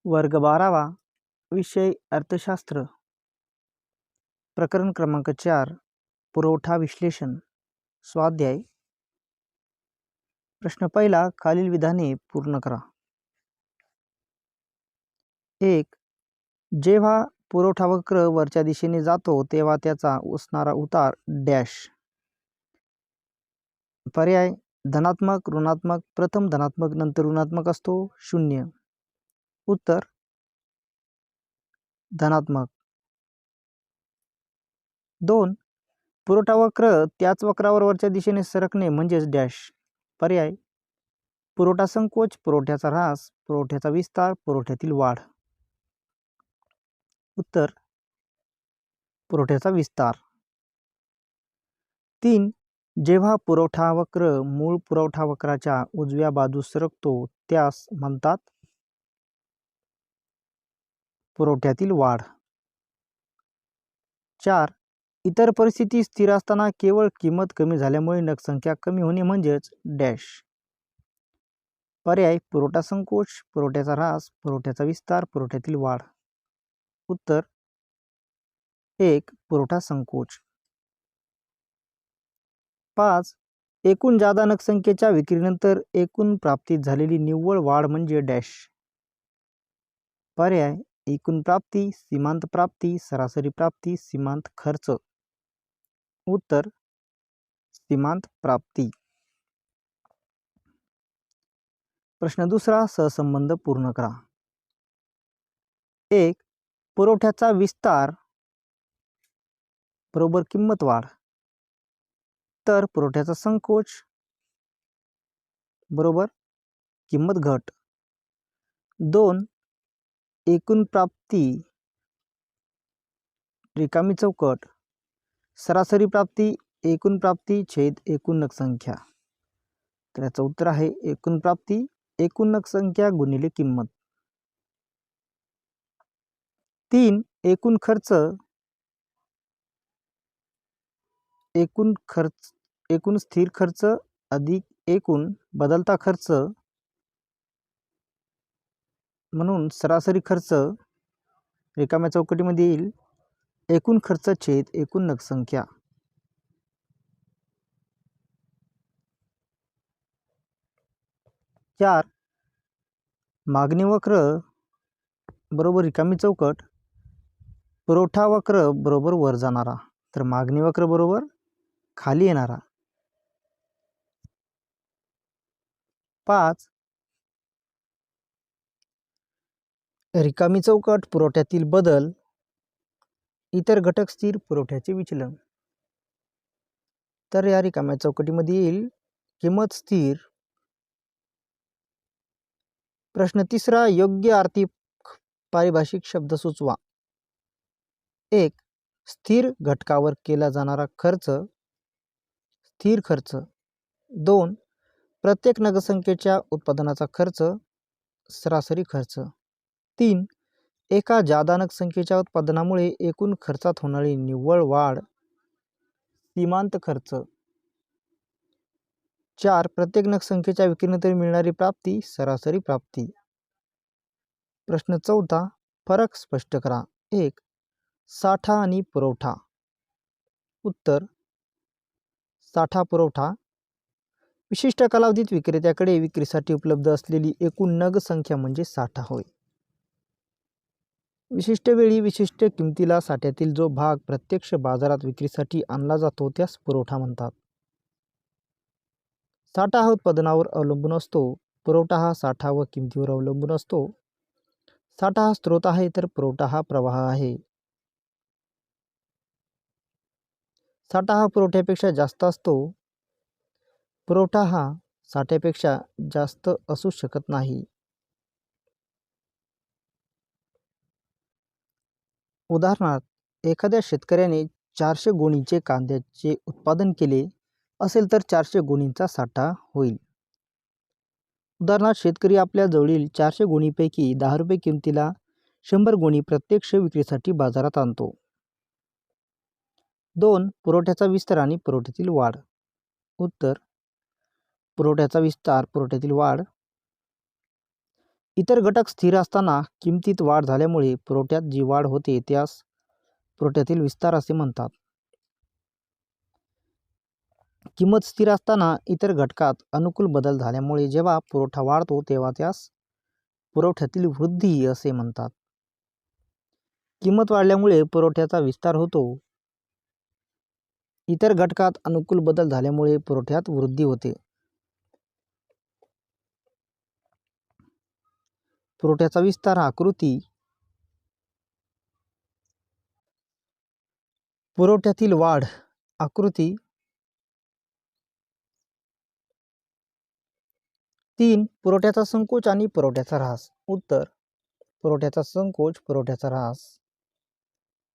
वर्ग 12वा विषय अर्थशास्त्र प्रकरण क्रमांक 4 पुरवठा विश्लेषण स्वाध्याय प्रश्न पहिला खालील विधाने पूर्ण करा। 1. जेव्हा पुरवठा वक्र वरच्या दिशेने जातो तेव्हा त्याचा असणारा उतार डॅश। पर्याय धनात्मक ऋणात्मक प्रथम धनात्मक नंतर ऋणात्मक असतो 0। उत्तर धनात्मक। 2. पुरवठा वक्र त्याच वक्रावर वरच्या दिशेने सरकणे म्हणजेच डॅश। पर्याय पुरवठा संकोच पुरवठ्याचा ह्रास पुरवठ्याचा विस्तार पुरवठ्यातील वाढ। उत्तर पुरवठ्याचा विस्तार। 3. जेव्हा पुरवठा वक्र मूळ पुरवठा वक्राच्या उजव्या बाजूस सरकतो त्यास म्हणतात पुरवठ्यातील वाढ। 4. इतर परिस्थिती स्थिर असताना केवळ किंमत कमी झाल्यामुळे नगसंख्या कमी होणे म्हणजेच डॅश। पर्याय पुरवठा संकोच पुरवठ्याचा ह्रास पुरवठ्याचा विस्तार पुरवठ्यातील वाढ। उत्तर 1. पुरवठा संकोच। 5. एकूण जादा नगसंख्येच्या विक्रीनंतर एकूण प्राप्तीत झालेली निव्वळ वाढ म्हणजे डॅश। पर्याय एकूण प्राप्ती सीमांत प्राप्ती सरासरी प्राप्ती सीमांत खर्च। उत्तर सीमांत प्राप्ती। प्रश्न दुसरा सहसंबंध पूर्ण करा। 1. पुरवठ्याचा विस्तार बरोबर किंमत वाढ तर पुरवठ्याचा संकोच बरोबर किंमत घट। 2. एकूण प्राप्ती रिकामी चौकट सरासरी प्राप्ती एकूण प्राप्ती छेद एकूण नगसंख्या। तर याचं उत्तर आहे एकूण प्राप्ती एकूण नगसंख्या गुणिले किंमत। 3. एकूण स्थिर खर्च अधिक एकूण बदलता खर्च म्हणून सरासरी खर्च रिकाम्या चौकटीमध्ये येईल एकूण खर्च छेद एकूण नगसंख्या। 4. मागणी वक्र बरोबर रिकामी चौकट पुरवठा वक्र बरोबर वर जाणारा तर मागणी वक्र बरोबर खाली येणारा। 5. रिकामी चौकट पुरवठ्यातील बदल इतर घटक स्थिर पुरवठ्याचे विचलन। तर या रिकाम्या चौकटीमध्ये येईल किंमत स्थिर। प्रश्न तिसरा योग्य आर्थिक पारिभाषिक शब्द सुचवा। 1. स्थिर घटकावर केला जाणारा खर्च स्थिर खर्च। 2. प्रत्येक नगसंख्येच्या उत्पादनाचा खर्च सरासरी खर्च। 3. एका जादा नगसंख्येच्या उत्पादनामुळे एकूण खर्चात होणारी निव्वळ वाढ सीमांत खर्च। 4. प्रत्येक नगसंख्येच्या विक्रीनंतर मिळणारी प्राप्ती सरासरी प्राप्ती। प्रश्न चौथा फरक स्पष्ट करा। 1. साठा आणि पुरवठा। उत्तर साठा पुरवठा विशिष्ट कालावधीत विक्रेत्याकडे विक्रीसाठी उपलब्ध असलेली एकूण नग संख्या म्हणजे साठा होय। विशिष्ट वेळी विशिष्ट किमतीला साठ्यातील जो भाग प्रत्यक्ष बाजारात विक्रीसाठी आणला जातो त्यास पुरवठा म्हणतात। साठा हा उत्पादनावर अवलंबून असतो पुरवठा हा साठा व किमतीवर अवलंबून असतो। साठा हा स्रोत आहे तर पुरवठा हा प्रवाह आहे। साठा हा पुरवठ्यापेक्षा जास्त असतो पुरवठा हा साठ्यापेक्षा जास्त असू शकत नाही। उदाहरणार्थ एखाद्या शेतकऱ्याने 400 गोणीचे कांद्याचे उत्पादन केले असेल तर 400 गोणींचा साठा होईल। उदाहरणार्थ शेतकरी आपल्या जवळील 400 गोणीपैकी 10 रुपये किमतीला 100 गोणी प्रत्यक्ष विक्रीसाठी बाजारात आणतो। 2. पुरवठ्याचा विस्तार आणि पुरवठ्यातील वाढ। उत्तर पुरवठ्याचा विस्तार पुरवठ्यातील वाढ। इतर घटक स्थिर असताना किमतीत वाढ झाल्यामुळे पुरवठ्यात जी वाढ होते त्यास पुरवठ्यातील विस्तार असे म्हणतात. किंमत स्थिर असताना इतर घटकात अनुकूल बदल झाल्यामुळे जेव्हा पुरवठा वाढतो तेव्हा त्यास पुरवठ्यातील वृद्धी असे म्हणतात. किंमत वाढल्यामुळे पुरवठ्याचा विस्तार होतो. इतर घटकात अनुकूल बदल झाल्यामुळे पुरवठ्यात वृद्धी होते. पुरवठ्याचा विस्तार आकृती. पुरवठ्यातील वाढ आकृती. 3. पुरवठ्याचा संकोच आणि पुरवठ्याचा ऱ्हास. उत्तर. पुरवठ्याचा संकोच, पुरवठ्याचा ऱ्हास.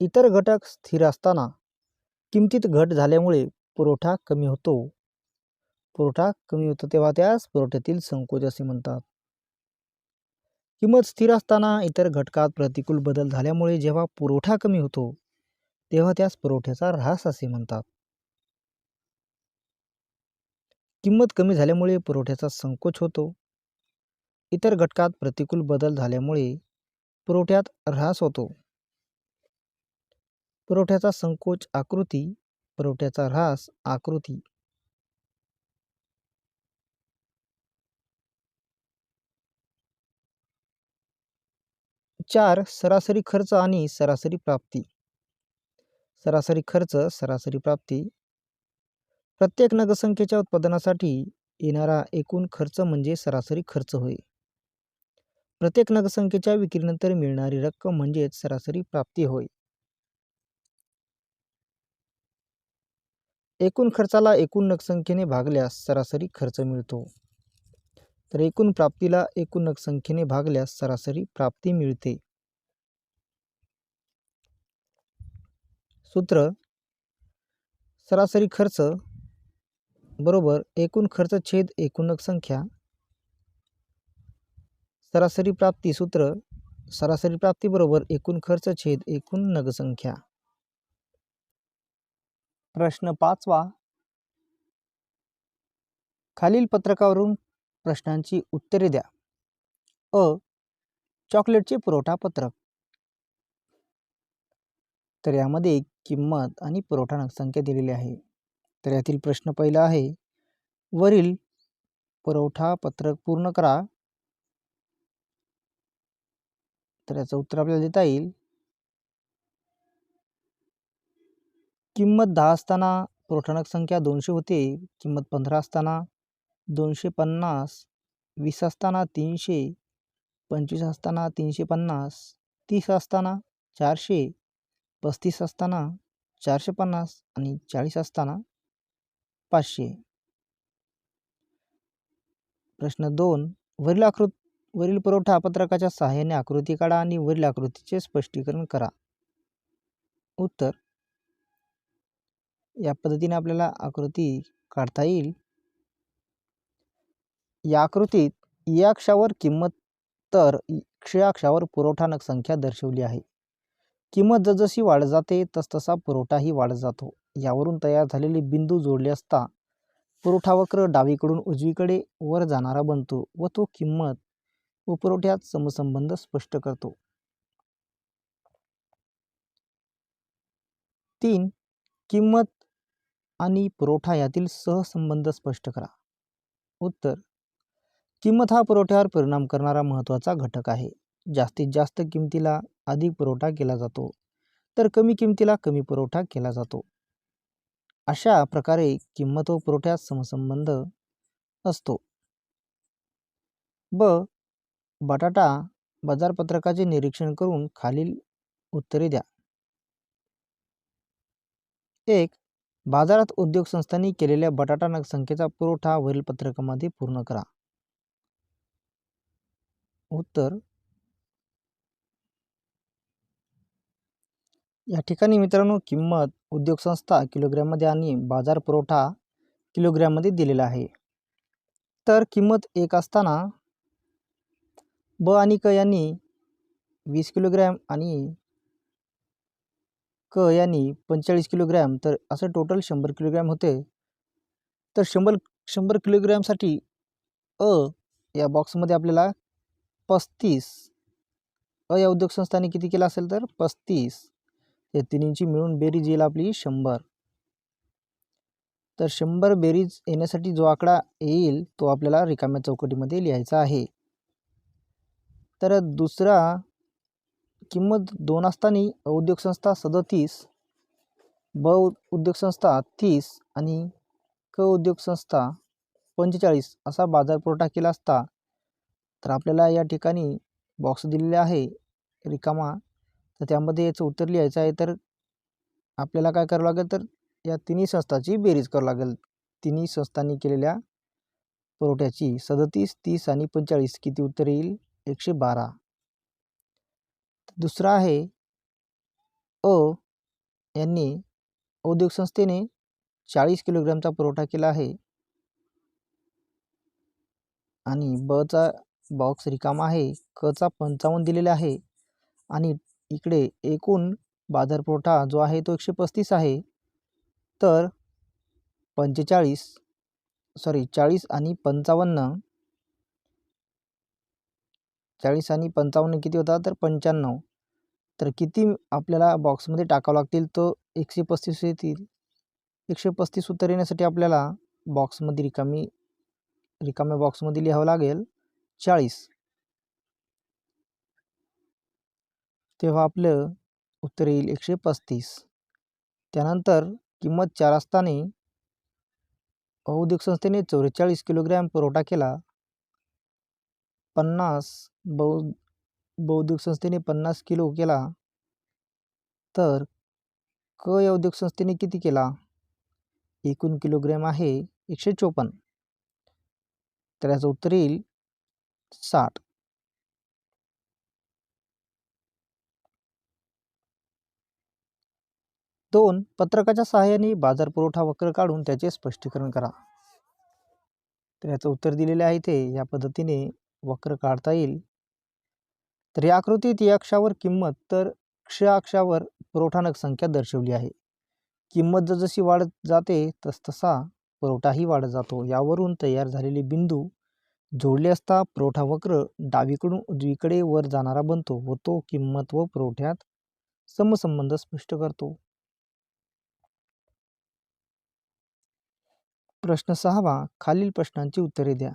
इतर घटक स्थिर असताना किमतीत घट झाल्यामुळे पुरवठा कमी होतो. पुरवठा कमी होतो तेव्हा त्यास पुरवठ्यातील संकोच असे म्हणतात. किंमत स्थिर असताना इतर घटकात प्रतिकूल बदल झाल्यामुळे जेव्हा पुरवठा कमी होतो तेव्हा त्यास पुरवठ्याचा ऱ्हास असे म्हणतात. किंमत कमी झाल्यामुळे पुरवठ्याचा संकोच होतो. इतर घटकात प्रतिकूल बदल झाल्यामुळे पुरवठ्यात ऱ्हास होतो. पुरवठ्याचा संकोच आकृती. पुरवठ्याचा ऱ्हास आकृती. 4. सरासरी खर्च आणि सरासरी प्राप्ती. सरासरी खर्च, सरासरी प्राप्ती. प्रत्येक नगरसंख्येच्या उत्पादनासाठी येणारा एकूण खर्च म्हणजे सरासरी खर्च होय. प्रत्येक नगरसंख्येच्या विक्रीनंतर मिळणारी रक्कम म्हणजेच सरासरी प्राप्ती होय. एकूण खर्चाला एकूण नगरसंख्येने भागल्यास सरासरी खर्च मिळतो. तर एकूण प्राप्तीला एकूण नगरसंख्येने भागल्यास सरासरी प्राप्ती मिळते. सूत्र. सरासरी खर्च बरोबर एकूण खर्च छेद एकूण नगरसंख्या. सरासरी प्राप्ती सूत्र. सरासरी प्राप्ती बरोबर एकूण खर्च छेद एकूण नगरसंख्या. प्रश्न 5वा. खालील पत्रकावरून प्रश्नांची उत्तरे द्या. अ. चॉकलेटचे पुरवठा पत्रक. तर यामध्ये किंमत आणि पुरवठा नगरसंख्या दिलेली आहे. तर यातील प्रश्न पहिला आहे, वरील पुरवठा पत्रक पूर्ण करा. तर याचं उत्तर आपल्याला देता येईल. किंमत 10 असताना पुरवठा नगरसंख्या 200 होते. किंमत 15 असताना 250, 20 असताना 300, 25 असताना 350, 30 असताना 400, 35 असताना 450 आणि 40 असताना 500. प्रश्न 2. वरील पुरवठा पत्रकाच्या सहाय्याने आकृती काढा आणि वरील आकृतीचे स्पष्टीकरण करा. उत्तर. या पद्धतीने आपल्याला आकृती काढता येईल. या आकृतीत या अक्षावर किंमत तर क्ष अक्षावर पुरवठा नगरसंख्या दर्शवली आहे. किंमत जसजशी वाढत जाते तसतसा पुरवठाही वाढत जातो. यावरून तयार झालेले बिंदू जोडले असता पुरवठा वक्र डावीकडून उजवीकडे वर जाणारा बनतो व तो किंमत व पुरवठ्यात समसंबंध स्पष्ट करतो. 3. किंमत आणि पुरवठा यातील सहसंबंध स्पष्ट करा. उत्तर. किंमत हा पुरवठ्यावर परिणाम करणारा महत्त्वाचा घटक आहे. जास्तीत जास्त किमतीला अधिक पुरवठा केला जातो तर कमी किमतीला कमी पुरवठा केला जातो. अशा प्रकारे किंमत व पुरवठ्यात समसंबंध असतो. ब. बटाटा बाजारपत्रकाचे निरीक्षण करून खालील उत्तरे द्या. 1. बाजारात उद्योग संस्थांनी केलेल्या बटाटा नगरसंख्येचा पुरवठा वरील पत्रकामध्ये पूर्ण करा. उत्तर. या ठिकाणी मित्रांनो किंमत उद्योग संस्था किलोग्रॅममध्ये आणि बाजार पुरवठा किलोग्रॅममध्ये दिलेला आहे. तर किंमत 1 असताना ब आणि क यांनी 20 किलोग्रॅम आणि क यांनी 45 किलोग्रॅम, तर असं टोटल 100 किलोग्रॅम होते. तर 100 किलोग्रॅमसाठी अ या बॉक्समध्ये आपल्याला 35, अ या उद्योग संस्थांनी किती केला असेल तर 35, या तिन्हींची मिळून बेरीज येईल आपली 100. तर 100 बेरीज येण्यासाठी जो आकडा येईल तो आपल्याला रिकाम्या चौकटीमध्ये लिहायचा आहे. तर दुसरा, किंमत 2 असताना उद्योग संस्था 37, ब उद्योग संस्था 30 आणि क उद्योग संस्था 45 असा बाजार पुरवठा केला असता, तर आपल्याला या ठिकाणी बॉक्स दिलेला आहे रिकामा, तर त्यामध्ये याचं उत्तर लिहायचं आहे. तर आपल्याला काय करावं लागेल, तर या तिन्ही संस्थांची बेरीज करावी लागेल. तिन्ही संस्थांनी केलेल्या पुरवठ्याची 37, 30 आणि 45 किती उत्तर येईल? 112. दुसरा आहे, अ यांनी उद्योग संस्थेने 40 किलोग्रॅमचा पुरवठा केला आहे आणि बचा बॉक्स रिकामा आहे. कचा 55 दिलेला आहे आणि इकडे एकूण बाजार पुरवठा जो आहे तो 135 आहे. तर 40 आणि 55, 40 आणि 55 किती होता? तर 95. तर किती आपल्याला बॉक्समध्ये टाकावं लागतील? तो 135 येतील. 135 उत्तर येण्यासाठी आपल्याला बॉक्समध्ये रिकाम्या बॉक्समध्ये लिहावं लागेल 40. तेव्हा आपलं उत्तर येईल 135. त्यानंतर किंमत 4 असताना उद्योग संस्थेने 44 किलोग्रॅम पुरवठा केला. 50 बहुउद्योग संस्थेने 50 किलो केला. तर क या उद्योग संस्थेने किती केला? एकूण किलोग्रॅम आहे 154. तर याचं उत्तर येईल 60. 2. पत्रकाच्या सहाय्याने बाजार पुरवठा वक्र काढून त्याचे स्पष्टीकरण करा. तर याचं उत्तर दिलेले आहे ते या पद्धतीने वक्र काढता येईल. तर या आकृतीत या अक्षावर किंमत तर क्ष अक्षावर पुरवठा नग संख्या दर्शवली आहे. किंमत जशी वाढत जाते तसा पुरवठाही वाढत जातो. यावरून तयार झालेले बिंदू जोडले असता पुरवठा वक्र डावीकडून उजवीकडे वर जाणारा बनतो व तो किंमत व पुरवठ्यात समसंबंध स्पष्ट करतो. प्रश्न 6वा, खालील प्रश्नांची उत्तरे द्या.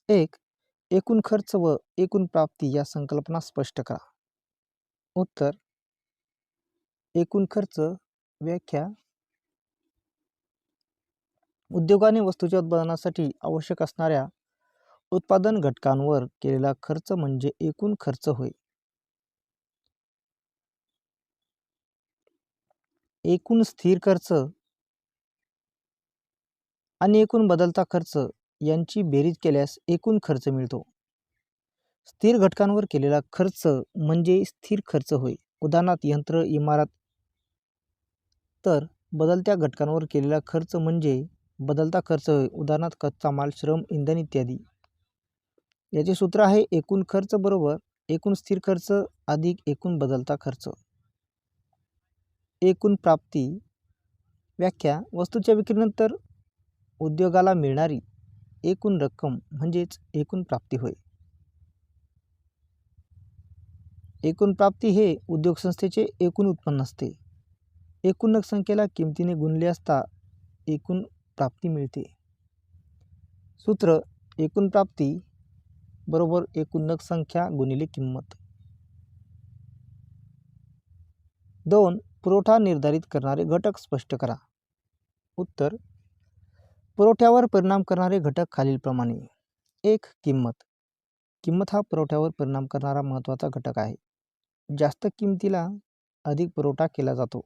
1. एकूण खर्च व एकूण प्राप्ती या संकल्पना स्पष्ट करा. उत्तर, एकूण खर्च व्याख्या, उद्योगाने वस्तूच्या उत्पादनासाठी आवश्यक असणाऱ्या उत्पादन घटकांवर केलेला खर्च म्हणजे एकूण खर्च होय. एकूण स्थिर खर्च आणि एकूण बदलता खर्च यांची बेरीज केल्यास एकूण खर्च मिळतो. स्थिर घटकांवर केलेला खर्च म्हणजे स्थिर खर्च होय. उदाहरणार्थ यंत्र, इमारत. तर बदलत्या घटकांवर केलेला खर्च म्हणजे बदलता खर्च होय. उदाहरणार्थ कच्चा माल, श्रम, इंधन इत्यादी. याचे सूत्र आहे एकूण खर्च बरोबर एकूण स्थिर खर्च अधिक एकूण बदलता खर्च. एकूण प्राप्ती व्याख्या, वस्तूच्या विक्रीनंतर उद्योगाला मिळणारी एकूण रक्कम म्हणजेच एकूण प्राप्ती होय. एकूण प्राप्ती हे उद्योग संस्थेचे एकूण उत्पन्न असते. एकूण नग संख्येला किमतीने गुणले असता एकूण प्राप्ती मिळते. सूत्र, एकूण प्राप्ती बरोबर एकूण नग संख्या गुणिले किंमत. 2. पुरवठा निर्धारित करणारे घटक स्पष्ट करा. उत्तर, पुरवठ्यावर परिणाम करणारे घटक खालीलप्रमाणे. 1. किंमत. किंमत हा पुरवठ्यावर परिणाम करणारा महत्त्वाचा घटक आहे. जास्त किमतीला अधिक पुरवठा केला जातो,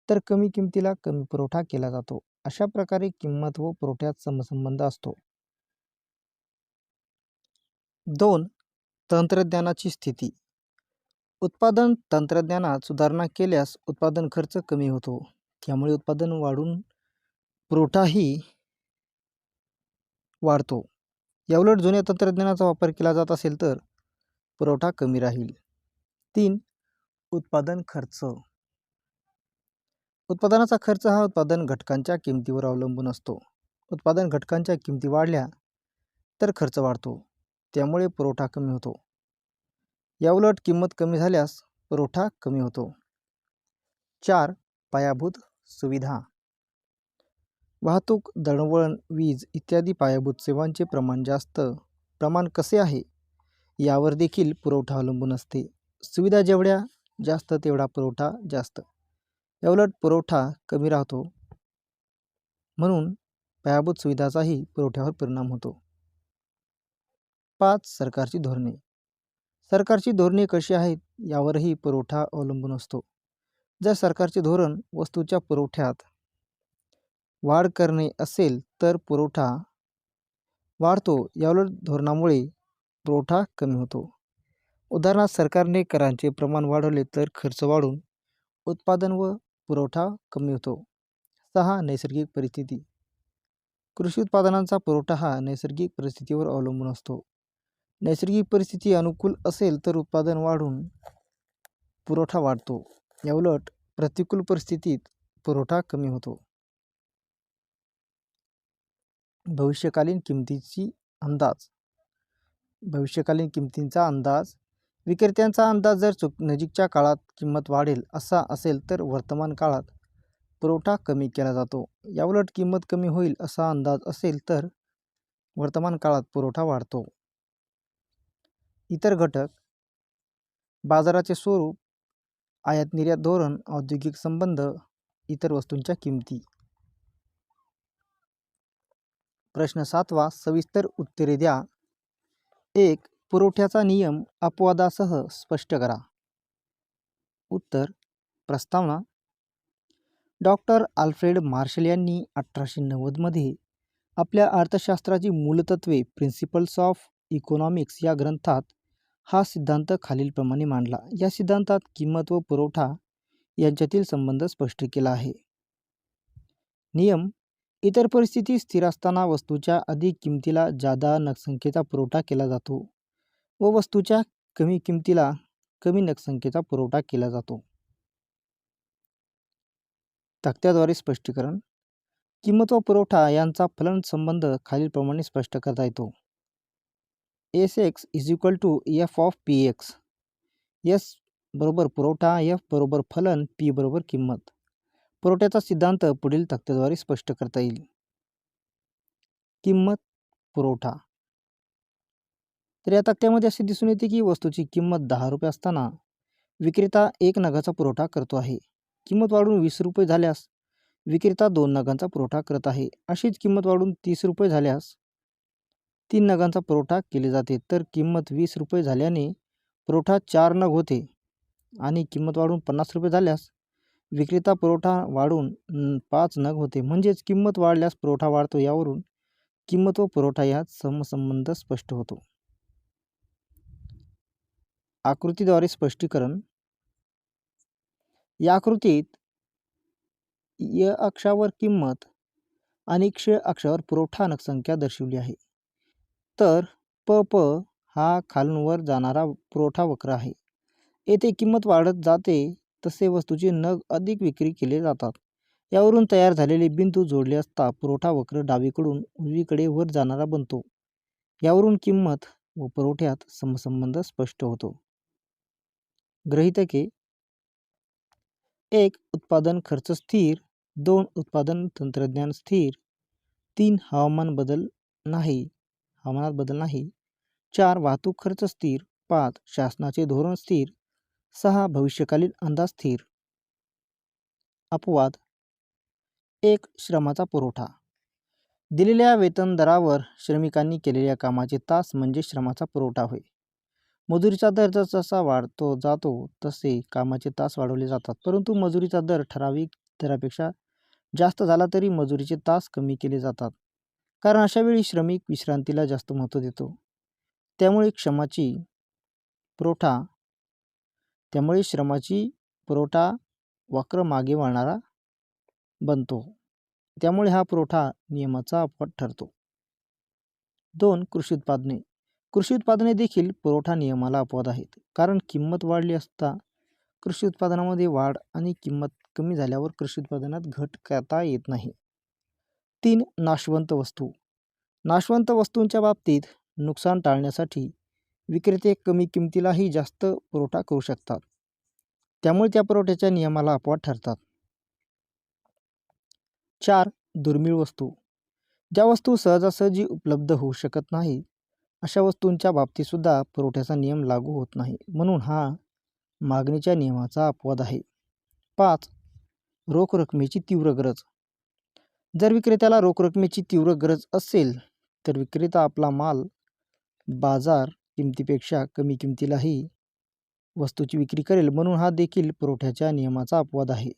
तर कमी किमतीला कमी पुरवठा केला जातो. अशा प्रकारे किंमत व पुरवठ्यात समसंबंध असतो. 2. तंत्रज्ञानाची स्थिती. उत्पादन तंत्रज्ञानात सुधारणा केल्यास उत्पादन खर्च कमी होतो. त्यामुळे उत्पादन वाढून पुरवठाही वाढतो. याउलट जुन्या तंत्रज्ञानाचा वापर केला जात असेल तर पुरवठा कमी राहील. 3. उत्पादन खर्च. उत्पादनाचा खर्च हा उत्पादन घटकांच्या किमतीवर अवलंबून असतो. उत्पादन घटकांच्या किमती वाढल्या तर खर्च वाढतो. त्यामुळे पुरवठा कमी होतो. याउलट किंमत कमी झाल्यास पुरवठा कमी होतो. 4. पायाभूत सुविधा. वाहतूक, दळणवळण, वीज इत्यादी पायाभूत सेवांचे प्रमाण कसे आहे यावर देखील पुरवठा अवलंबून असते. सुविधा जेवढ्या जास्त तेवढा पुरवठा जास्त. याउलट पुरवठा कमी राहतो, म्हणून पायाभूत सुविधाचाही पुरवठ्यावर परिणाम होतो. 5. सरकारची धोरणे. सरकारची धोरणे कशी आहेत यावरही पुरवठा अवलंबून असतो. जर सरकारचे धोरण वस्तूच्या पुरवठ्यात वाढ करणे असेल तर पुरवठा वाढतो. याउलट धोरणामुळे पुरवठा कमी होतो. उदाहरणार्थ, सरकारने करांचे प्रमाण वाढवले तर खर्च वाढून उत्पादन व पुरवठा कमी होतो. 6. नैसर्गिक परिस्थिती. कृषी उत्पादनांचा पुरवठा हा नैसर्गिक परिस्थितीवर अवलंबून असतो. नैसर्गिक परिस्थिती अनुकूल असेल तर उत्पादन वाढून पुरवठा वाढतो. याउलट प्रतिकूल परिस्थितीत पुरवठा कमी होतो. भविष्यकालीन किमतींचा अंदाज. विक्रेत्यांचा अंदाज जर नजीकच्या काळात किंमत वाढेल असा असेल तर वर्तमान काळात पुरवठा कमी केला जातो. याउलट किंमत कमी होईल असा अंदाज असेल तर वर्तमान काळात पुरवठा वाढतो. इतर घटक. बाजाराचे स्वरूप, आयात निर्यात धोरण, औद्योगिक संबंध, इतर वस्तूंच्या किमती. प्रश्न 7. सविस्तर उत्तरे द्या. 1. पुरवठ्याचा नियम अपवादासह स्पष्ट करा. उत्तर. प्रस्तावना. डॉक्टर आल्फ्रेड मार्शल यांनी 1890 मध्ये आपल्या अर्थशास्त्राची मूलतत्वे प्रिन्सिपल्स ऑफ इकॉनॉमिक्स या ग्रंथात हा सिद्धांत खालीलप्रमाणे मांडला. या सिद्धांतात किंमत व पुरवठा यांच्यातील संबंध स्पष्ट केला आहे. नियम. इतर परिस्थिती स्थिर असताना वस्तूच्या अधिक किमतीला जादा नगसंख्येचा पुरवठा केला जातो व वस्तूच्या कमी किमतीला कमी नगसंख्येचा पुरवठा केला जातो. तक्त्याद्वारे स्पष्टीकरण. किंमत व पुरवठा यांचा फलन संबंध खालीलप्रमाणे स्पष्ट करता येतो. Sx = F of Px. S बरोबर पुरवठा, F बरोबर फलन, P बरोबर किंमत. पुरवठ्याचा सिद्धांत पुढील तक्त्याद्वारे स्पष्ट करता येईल. किंमत, पुरवठा. तर या तक्त्यामध्ये असे दिसून येते की वस्तूची किंमत 10 रुपये असताना विक्रेता 1 नगाचा पुरवठा करतो आहे. किंमत वाढून 20 रुपये झाल्यास विक्रेता 2 नगांचा पुरवठा करत आहे. अशीच किंमत वाढून 30 रुपये झाल्यास 3 नगांचा पुरवठा केले जाते. तर किंमत 20 रुपये झाल्याने पुरवठा 4 नग होते आणि किंमत वाढून 50 रुपये झाल्यास विक्रेता पुरवठा वाढून 5 नग होते. म्हणजेच किंमत वाढल्यास पुरवठा वाढतो. यावरून किंमत व पुरवठा यात समसंबंध स्पष्ट होतो. आकृतीद्वारे स्पष्टीकरण. या आकृतीत य अक्षावर किंमत आणि क्ष अक्षावर पुरवठा नगसंख्या दर्शवली आहे. तर प हा खालून वर जाणारा पुरवठा वक्र आहे. येथे किंमत वाढत जाते तसे वस्तूचे नग अधिक विक्री केले जातात. यावरून तयार झालेले बिंदू जोडले असता पुरवठा वक्र डावीकडून उजवीकडे वर जाणारा बनतो. यावरून किंमत व पुरवठ्यात समसंबंध स्पष्ट होतो. गृहीतके. 1. उत्पादन खर्च स्थिर. 2. उत्पादन तंत्रज्ञान स्थिर. 3. हवामानात बदल नाही. 4. वाहतूक खर्च स्थिर. 5. शासनाचे धोरण स्थिर. 6. भविष्यकालीन अंदाज स्थिर. अपवाद. 1. श्रमाचा पुरवठा. दिलेल्या वेतन दरावर श्रमिकांनी केलेल्या कामाचे तास म्हणजे श्रमाचा पुरवठा होय. मजुरीचा दर जसा वाढतो जातो तसे कामाचे तास वाढवले जातात. परंतु मजुरीचा दर ठराविक दरापेक्षा जास्त झाला तरी मजुरीचे तास कमी केले जातात. कारण अशावेळी श्रमिक विश्रांतीला जास्त महत्त्व देतो. त्यामुळे श्रमाची पुरवठा वक्र मागे वळणारा बनतो. त्यामुळे हा पुरवठा नियमाचा अपवाद ठरतो. 2. कृषी उत्पादने. कृषी उत्पादने देखील पुरवठा नियमाला अपवाद आहेत. कारण किंमत वाढली असता कृषी उत्पादनामध्ये वाढ आणि किंमत कमी झाल्यावर कृषी उत्पादनात घट करता येत नाही. 3. नाशवंत वस्तू. नाशवंत वस्तूंच्या बाबतीत नुकसान टाळण्यासाठी विक्रेते कमी किमतीलाही जास्त पुरवठा करू शकतात. त्यामुळे त्या पुरवठ्याच्या नियमाला अपवाद ठरतात. 4. दुर्मिळ वस्तू. ज्या वस्तू सहजासहजी उपलब्ध होऊ शकत नाहीत अशा वस्तूंच्या बाबतीतसुद्धा पुरवठ्याचा नियम लागू होत नाही, म्हणून हा मागणीच्या नियमाचा अपवाद आहे. 5. रोख रकमेची तीव्र गरज. जर विक्रेत्याला रोख रकमेची तीव्र गरज असेल तर विक्रेता आपला माल बाजार किमतीपेक्षा कमी किमतीलाही वस्तूची विक्री करेल, म्हणून हा देखील पुरवठ्याच्या नियमाचा अपवाद आहे.